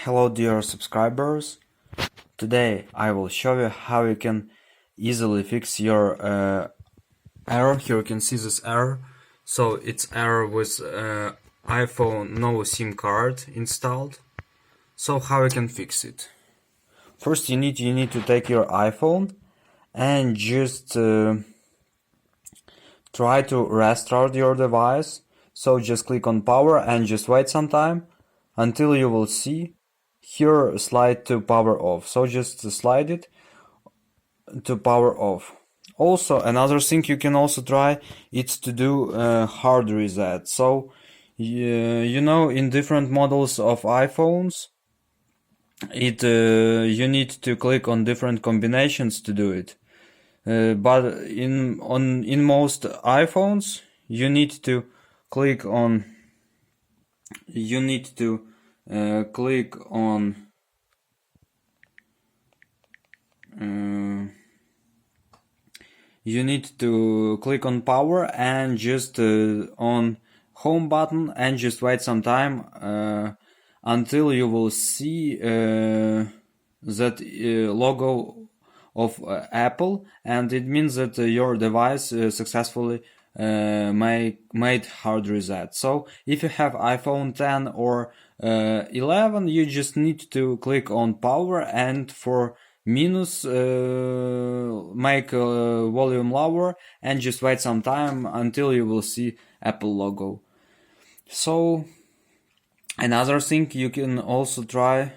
Hello dear subscribers, today I will show you how you can easily fix your error. Here you can see this error. So it's error with iPhone no SIM card installed. So how you can fix it? First you need to take your iPhone and just try to restart your device. So just click on power and just wait some time until you will see here slide to power off. So just slide it to power off. Also another thing you can also try is to do hard reset. So you know, in different models of iPhones you need to click on different combinations to do it. But in most iPhones you need to click on you need to click on power and just on home button and just wait some time until you will see that logo of Apple, and it means that your device successfully made hard reset. So if you have iPhone 10 or 11, you just need to click on power and for minus make volume lower and just wait some time until you will see Apple logo. So another thing you can also try,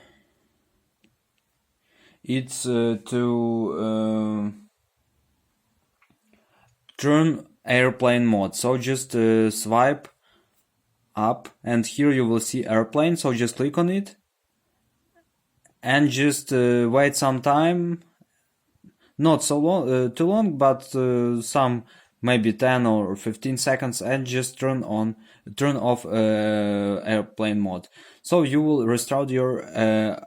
it's to turn airplane mode. So just swipe up and here you will see airplane, so just click on it and just wait some time, not so long, too long, but some maybe 10 or 15 seconds, and just turn off airplane mode. So you will restart your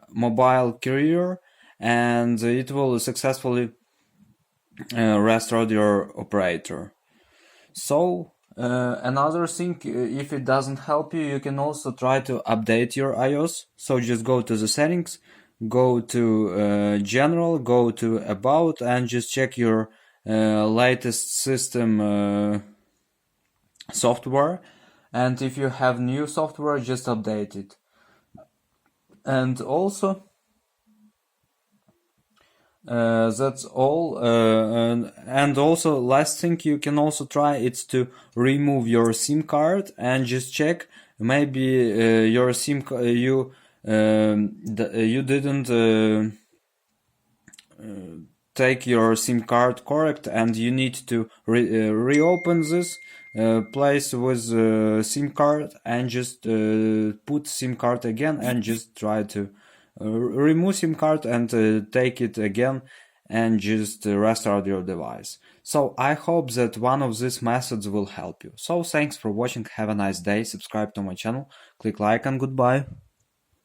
mobile carrier and it will successfully restart your operator. So another thing, if it doesn't help you, you can also try to update your iOS. So just go to the settings, go to general, go to about, and just check your latest system software, and if you have new software, just update it. And also that's all. And also last thing you can also try, it's to remove your SIM card and just check maybe your SIM you didn't take your SIM card correct, and you need to reopen this place with SIM card and just put SIM card again and just try to remove SIM card and take it again and just restart your device. So I hope that one of these methods will help you. So thanks for watching, have a nice day, subscribe to my channel, click like, and goodbye.